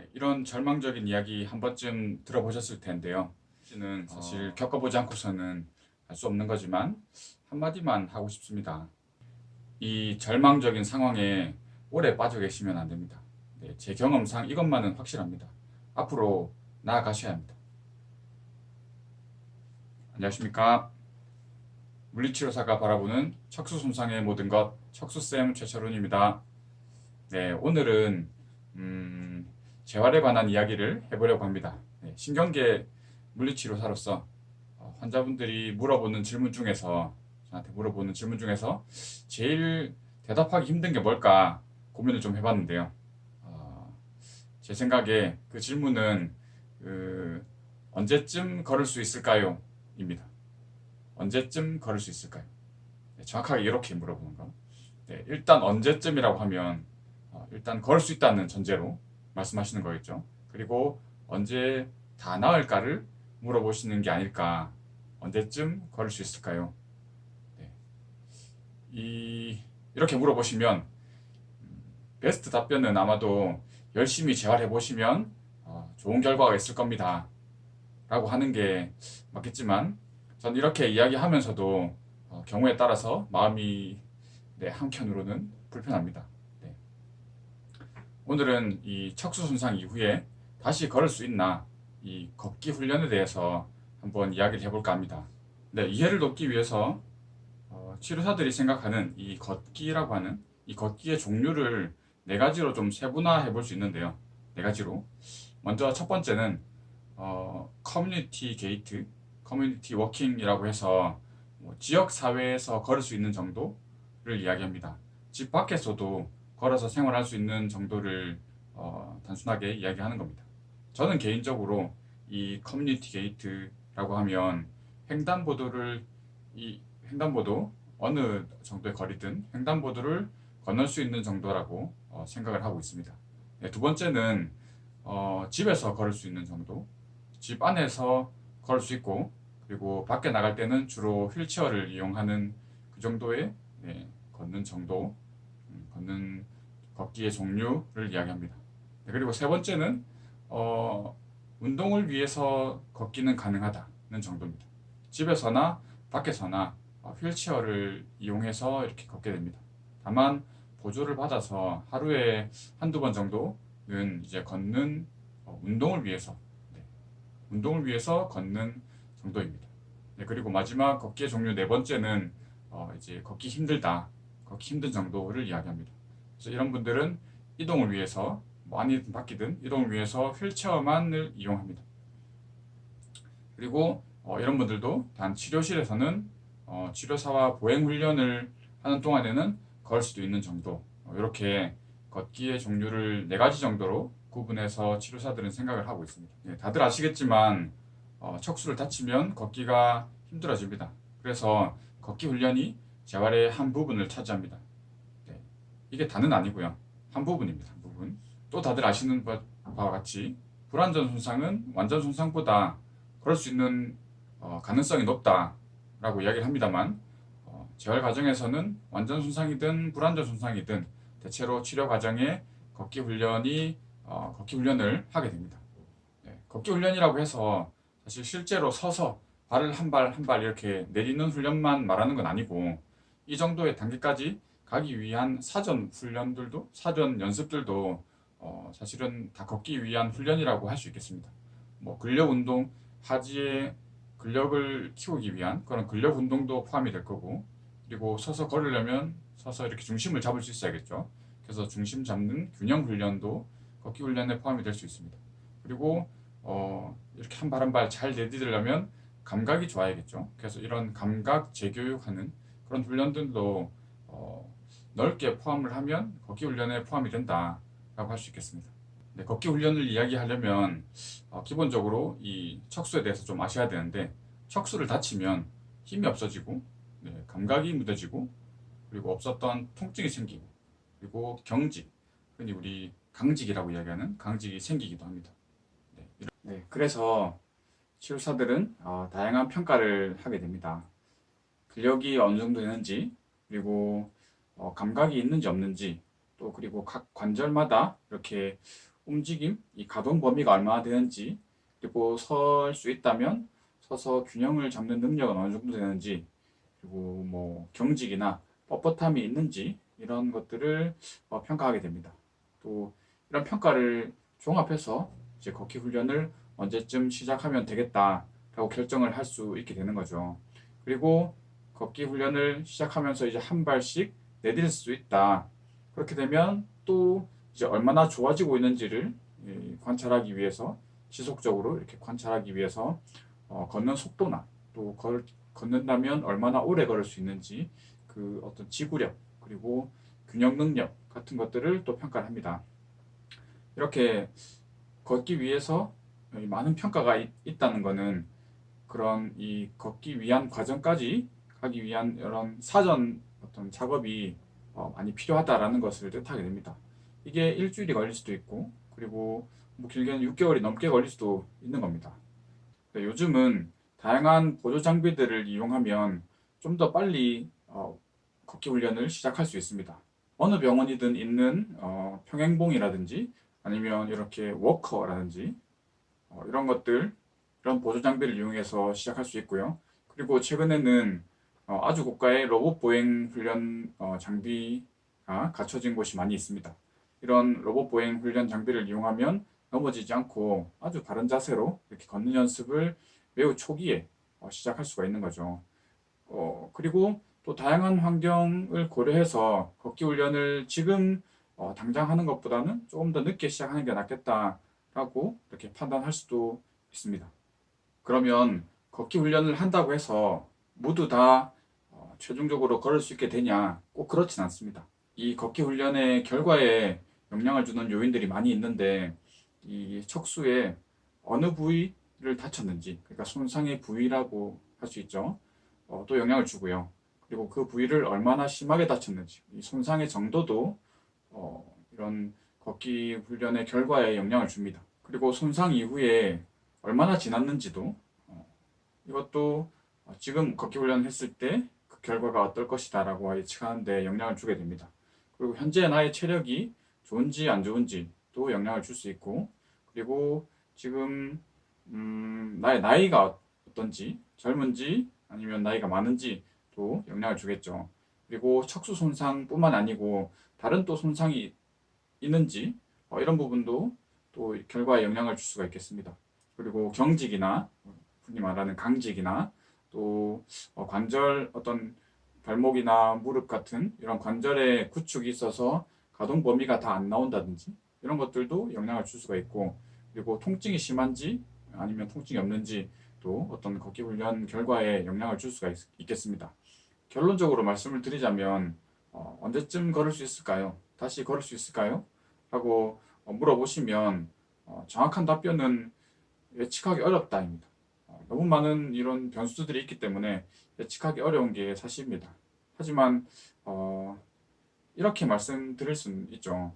네, 이런 절망적인 이야기 한 번쯤 들어보셨을 텐데요. 는 사실 겪어보지 않고서는 알 수 없는 거지만 한마디만 하고 싶습니다. 이 절망적인 상황에 오래 빠져 계시면 안 됩니다. 네, 제 경험상 이것만은 확실합니다. 앞으로 나아가셔야 합니다. 안녕하십니까? 물리치료사가 바라보는 척수 손상의 모든 것 척수쌤 최철훈입니다. 네, 오늘은 재활에 관한 이야기를 해보려고 합니다. 네, 신경계 물리치료사로서 환자분들이 물어보는 질문 중에서 저한테 물어보는 질문 중에서 제일 대답하기 힘든 게 뭘까 고민을 좀 해봤는데요. 제 생각에 그 질문은 언제쯤 걸을 수 있을까요? 입니다. 언제쯤 걸을 수 있을까요? 네, 정확하게 이렇게 물어보는 거. 네, 일단 언제쯤이라고 하면 일단 걸을 수 있다는 전제로 말씀하시는 거겠죠. 그리고 언제 다 나을까를 물어보시는 게 아닐까. 언제쯤 걸을 수 있을까요? 네. 이렇게 물어보시면 베스트 답변은 아마도 열심히 재활해 보시면 좋은 결과가 있을 겁니다. 라고 하는 게 맞겠지만 전 이렇게 이야기하면서도 경우에 따라서 마음이 네, 한켠으로는 불편합니다. 네. 오늘은 이 척수 손상 이후에 다시 걸을 수 있나 이 걷기 훈련에 대해서 한번 이야기를 해볼까 합니다. 네, 이해를 돕기 위해서 치료사들이 생각하는 이 걷기라고 하는 이 걷기의 종류를 네 가지로 좀 세분화해 볼 수 있는데요. 네 가지로. 먼저 첫 번째는 커뮤니티 게이트, 커뮤니티 워킹이라고 해서 뭐 지역 사회에서 걸을 수 있는 정도를 이야기합니다. 집 밖에서도 걸어서 생활할 수 있는 정도를 단순하게 이야기하는 겁니다. 저는 개인적으로 이 커뮤니티 게이트라고 하면 횡단보도를 이 횡단보도 어느 정도의 거리든 횡단보도를 건널 수 있는 정도라고 생각을 하고 있습니다. 네, 두 번째는 집에서 걸을 수 있는 정도, 집 안에서 걸을 수 있고, 그리고 밖에 나갈 때는 주로 휠체어를 이용하는 그 정도의 네, 걷는 정도, 걷는 걷기의 종류를 이야기합니다. 네, 그리고 세 번째는 운동을 위해서 걷기는 가능하다는 정도입니다. 집에서나 밖에서나 휠체어를 이용해서 이렇게 걷게 됩니다. 다만 보조를 받아서 하루에 한두 번 정도는 이제 걷는 운동을 위해서 네, 운동을 위해서 걷는 정도입니다. 네, 그리고 마지막 걷기의 종류 네 번째는 이제 걷기 힘들다, 걷기 힘든 정도를 이야기합니다. 그래서 이런 분들은 이동을 위해서 뭐 안이든 밖이든 이동을 위해서 휠체어만을 이용합니다. 그리고 이런 분들도 단 치료실에서는 치료사와 보행 훈련을 하는 동안에는 걸 수도 있는 정도 이렇게 걷기의 종류를 네 가지 정도로 구분해서 치료사들은 생각을 하고 있습니다. 네, 다들 아시겠지만 척수를 다치면 걷기가 힘들어집니다. 그래서 걷기 훈련이 재활의 한 부분을 차지합니다. 네, 이게 다는 아니고요. 한 부분입니다. 한 부분. 또 다들 아시는 바와 같이 불완전 손상은 완전 손상보다 그럴 수 있는 가능성이 높다라고 이야기를 합니다만 재활 과정에서는 완전 손상이든 불완전 손상이든 대체로 치료 과정에 걷기 훈련을 하게 됩니다. 네, 걷기 훈련이라고 해서 사실 실제로 서서 발을 한 발 한 발 이렇게 내리는 훈련만 말하는 건 아니고 이 정도의 단계까지 가기 위한 사전 훈련들도 사전 연습들도 사실은 다 걷기 위한 훈련이라고 할 수 있겠습니다. 뭐 근력 운동, 하지의 근력을 키우기 위한 그런 근력 운동도 포함이 될 거고 그리고 서서 걸으려면 서서 이렇게 중심을 잡을 수 있어야겠죠. 그래서 중심 잡는 균형 훈련도 걷기 훈련에 포함이 될 수 있습니다. 그리고 이렇게 한 발 한 발 잘 내디디려면 감각이 좋아야겠죠. 그래서 이런 감각 재교육하는 그런 훈련들도 넓게 포함을 하면 걷기 훈련에 포함이 된다라고 할 수 있겠습니다. 네, 걷기 훈련을 이야기하려면 기본적으로 이 척수에 대해서 좀 아셔야 되는데 척수를 다치면 힘이 없어지고 네, 감각이 무뎌지고 그리고 없었던 통증이 생기고 그리고 경직, 흔히 우리 강직이라고 이야기하는 강직이 생기기도 합니다. 네, 그래서 치료사들은 다양한 평가를 하게 됩니다. 근력이 어느 정도 되는지, 그리고 감각이 있는지 없는지, 또 그리고 각 관절마다 이렇게 움직임, 이 가동 범위가 얼마나 되는지, 그리고 설 수 있다면 서서 균형을 잡는 능력은 어느 정도 되는지, 그리고 뭐 경직이나 뻣뻣함이 있는지 이런 것들을 평가하게 됩니다. 또 이런 평가를 종합해서 이제 걷기 훈련을 언제쯤 시작하면 되겠다라고 결정을 할 수 있게 되는 거죠. 그리고 걷기 훈련을 시작하면서 이제 한 발씩 내딜 수 있다. 그렇게 되면 또 이제 얼마나 좋아지고 있는지를 관찰하기 위해서 지속적으로 이렇게 관찰하기 위해서 걷는 속도나 또 걷는다면 얼마나 오래 걸을 수 있는지 그 어떤 지구력 그리고 균형 능력 같은 것들을 또 평가를 합니다. 이렇게 걷기 위해서 많은 평가가 있다는 것은 그런 이 걷기 위한 과정까지 가기 위한 이런 사전 어떤 작업이 많이 필요하다라는 것을 뜻하게 됩니다. 이게 일주일이 걸릴 수도 있고 그리고 뭐 길게는 6개월이 넘게 걸릴 수도 있는 겁니다. 요즘은 다양한 보조 장비들을 이용하면 좀 더 빨리 걷기 훈련을 시작할 수 있습니다. 어느 병원이든 있는 평행봉이라든지 아니면 이렇게 워커라든지 이런 것들 이런 보조 장비를 이용해서 시작할 수 있고요. 그리고 최근에는 아주 고가의 로봇 보행 훈련 장비가 갖춰진 곳이 많이 있습니다. 이런 로봇 보행 훈련 장비를 이용하면 넘어지지 않고 아주 바른 자세로 이렇게 걷는 연습을 매우 초기에 시작할 수가 있는 거죠. 그리고 또 다양한 환경을 고려해서 걷기 훈련을 지금 당장 하는 것보다는 조금 더 늦게 시작하는 게 낫겠다라고 이렇게 판단할 수도 있습니다. 그러면 걷기 훈련을 한다고 해서 모두 다 최종적으로 걸을 수 있게 되냐? 꼭 그렇진 않습니다. 이 걷기 훈련의 결과에 영향을 주는 요인들이 많이 있는데 이 척수의 어느 부위를 다쳤는지, 그러니까 손상의 부위라고 할 수 있죠. 또 영향을 주고요. 그리고 그 부위를 얼마나 심하게 다쳤는지, 이 손상의 정도도 이런 걷기 훈련의 결과에 영향을 줍니다. 그리고 손상 이후에 얼마나 지났는지도 이것도 지금 걷기 훈련을 했을 때 그 결과가 어떨 것이다라고 예측하는데 영향을 주게 됩니다. 그리고 현재 나의 체력이 좋은지 안 좋은지도 영향을 줄 수 있고 그리고 지금 나의 나이가 어떤지 젊은지 아니면 나이가 많은지도 영향을 주겠죠. 그리고 척수 손상뿐만 아니고 다른 또 손상이 있는지 이런 부분도 또 결과에 영향을 줄 수가 있겠습니다. 그리고 경직이나 흔히 말하는 강직이나 또 관절 어떤 발목이나 무릎 같은 이런 관절에 구축이 있어서 가동 범위가 다 안 나온다든지 이런 것들도 영향을 줄 수가 있고 그리고 통증이 심한지 아니면 통증이 없는지 또 어떤 걷기 훈련 결과에 영향을 줄 수가 있겠습니다. 결론적으로 말씀을 드리자면 언제쯤 걸을 수 있을까요? 다시 걸을 수 있을까요? 라고 물어보시면 정확한 답변은 예측하기 어렵다입니다. 너무 많은 이런 변수들이 있기 때문에 예측하기 어려운 게 사실입니다. 하지만 이렇게 말씀드릴 수는 있죠.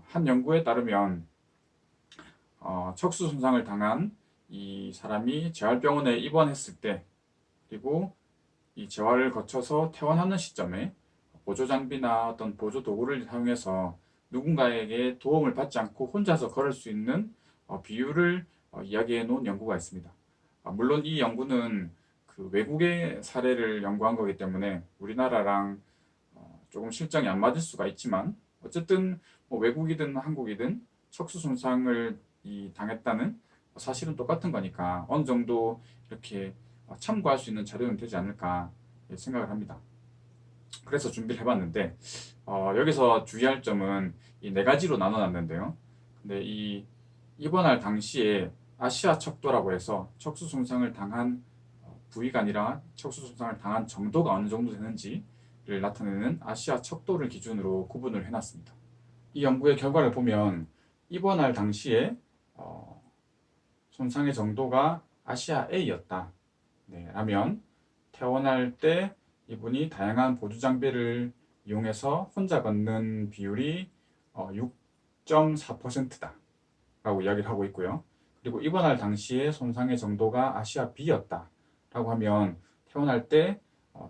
한 연구에 따르면 척수 손상을 당한 이 사람이 재활병원에 입원했을 때 그리고 이 재활을 거쳐서 퇴원하는 시점에 보조 장비나 어떤 보조 도구를 사용해서 누군가에게 도움을 받지 않고 혼자서 걸을 수 있는 비율을 이야기해 놓은 연구가 있습니다. 물론 이 연구는 그 외국의 사례를 연구한 거기 때문에 우리나라랑 조금 실정이 안 맞을 수가 있지만 어쨌든 뭐 외국이든 한국이든 척수 손상을 당했다는 사실은 똑같은 거니까 어느 정도 이렇게 참고할 수 있는 자료는 되지 않을까 생각을 합니다. 그래서 준비를 해봤는데 여기서 주의할 점은 이 네 가지로 나눠놨는데요. 근데 이 입원할 당시에 아시아 척도라고 해서 척수 손상을 당한 부위가 아니라 척수 손상을 당한 정도가 어느 정도 되는지를 나타내는 아시아 척도를 기준으로 구분을 해놨습니다. 이 연구의 결과를 보면 입원할 당시에 손상의 정도가 아시아 A였다. 네, 라면 퇴원할 때 이분이 다양한 보조 장비를 이용해서 혼자 걷는 비율이 6.4%다 라고 이야기를 하고 있고요. 그리고 입원할 당시에 손상의 정도가 아시아 B였다 라고 하면 퇴원할 때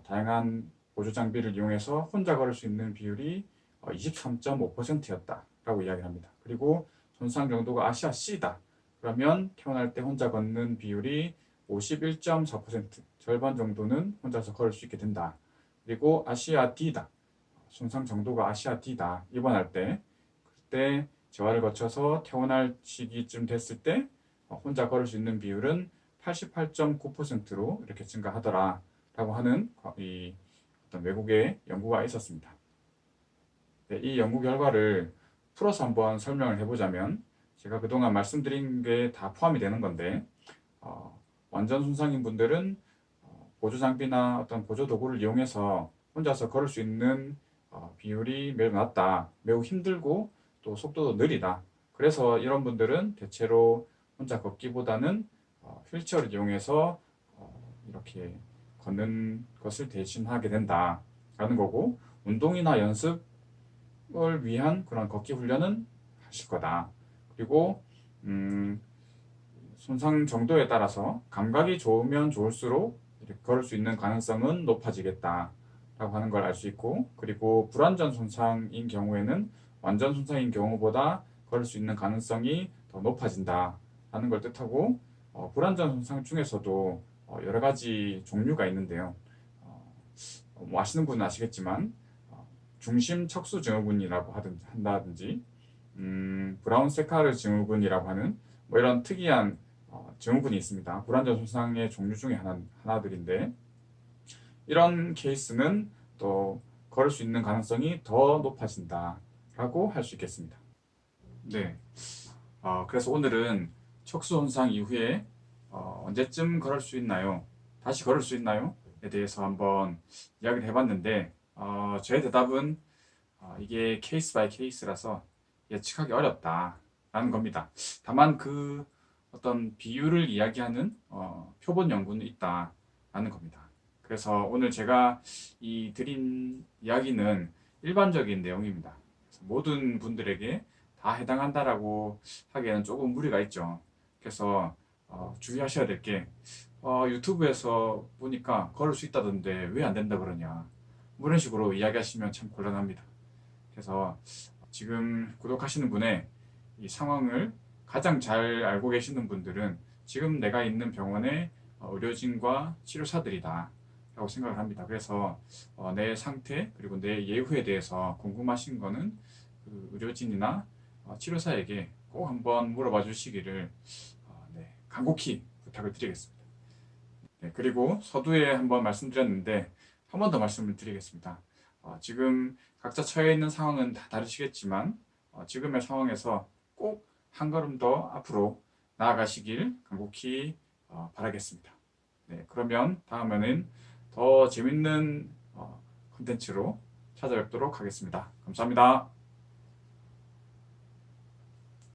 다양한 보조 장비를 이용해서 혼자 걸을 수 있는 비율이 23.5%였다 라고 이야기를 합니다. 그리고 손상 정도가 아시아 C다. 그러면 태어날 때 혼자 걷는 비율이 51.4%, 절반 정도는 혼자서 걸을 수 있게 된다. 그리고 아시아 D다. 손상 정도가 아시아 D다. 입원할 때 그때 재활을 거쳐서 퇴원할 시기쯤 됐을 때 혼자 걸을 수 있는 비율은 88.9%로 이렇게 증가하더라 라고 하는 이 어떤 외국의 연구가 있었습니다. 네, 이 연구 결과를 풀어서 한번 설명을 해보자면 제가 그동안 말씀드린 게 다 포함이 되는 건데 완전 손상인 분들은 보조 장비나 어떤 보조 도구를 이용해서 혼자서 걸을 수 있는 비율이 매우 낮다. 매우 힘들고 또 속도도 느리다. 그래서 이런 분들은 대체로 혼자 걷기보다는 휠체어를 이용해서 이렇게 걷는 것을 대신하게 된다라는 거고, 운동이나 연습을 위한 그런 걷기 훈련은 하실 거다. 그리고 손상 정도에 따라서 감각이 좋으면 좋을수록 이렇게 걸을 수 있는 가능성은 높아지겠다 라고 하는 걸 알 수 있고, 그리고 불완전 손상인 경우에는 완전 손상인 경우보다 걸을 수 있는 가능성이 더 높아진다 라는 걸 뜻하고, 불완전 손상 중에서도 여러 가지 종류가 있는데요. 뭐 아시는 분은 아시겠지만 중심 척수 증후군이라고 한다든지 브라운 세카르 증후군이라고 하는 뭐 이런 특이한 증후군이 있습니다. 불완전 손상의 종류 중에 하나들인데, 이런 케이스는 또 걸을 수 있는 가능성이 더 높아진다라고 할 수 있겠습니다. 네, 그래서 오늘은 척수 손상 이후에 언제쯤 걸을 수 있나요? 다시 걸을 수 있나요? 에 대해서 한번 이야기를 해봤는데, 저의 대답은 이게 케이스 바이 케이스라서 예측하기 어렵다라는 겁니다. 다만 그 어떤 비율을 이야기하는 표본 연구는 있다라는 겁니다. 그래서 오늘 제가 드린 이야기는 일반적인 내용입니다. 모든 분들에게 다 해당한다라고 하기에는 조금 무리가 있죠. 그래서 주의하셔야 될 게, 유튜브에서 보니까 걸을 수 있다던데 왜 안 된다 그러냐, 뭐 이런 식으로 이야기하시면 참 곤란합니다. 그래서 지금 구독하시는 분의 이 상황을 가장 잘 알고 계시는 분들은 지금 내가 있는 병원의 의료진과 치료사들이다 라고 생각을 합니다. 그래서 내 상태 그리고 내 예후에 대해서 궁금하신 거는 그 의료진이나 치료사에게 꼭 한번 물어봐 주시기를 네, 간곡히 부탁을 드리겠습니다. 네, 그리고 서두에 한번 말씀드렸는데 한 번 더 말씀을 드리겠습니다. 지금 각자 처해 있는 상황은 다 다르시겠지만 지금의 상황에서 꼭 한 걸음 더 앞으로 나아가시길 간곡히 바라겠습니다. 네, 그러면 다음에는 더 재밌는 콘텐츠로 찾아뵙도록 하겠습니다. 감사합니다.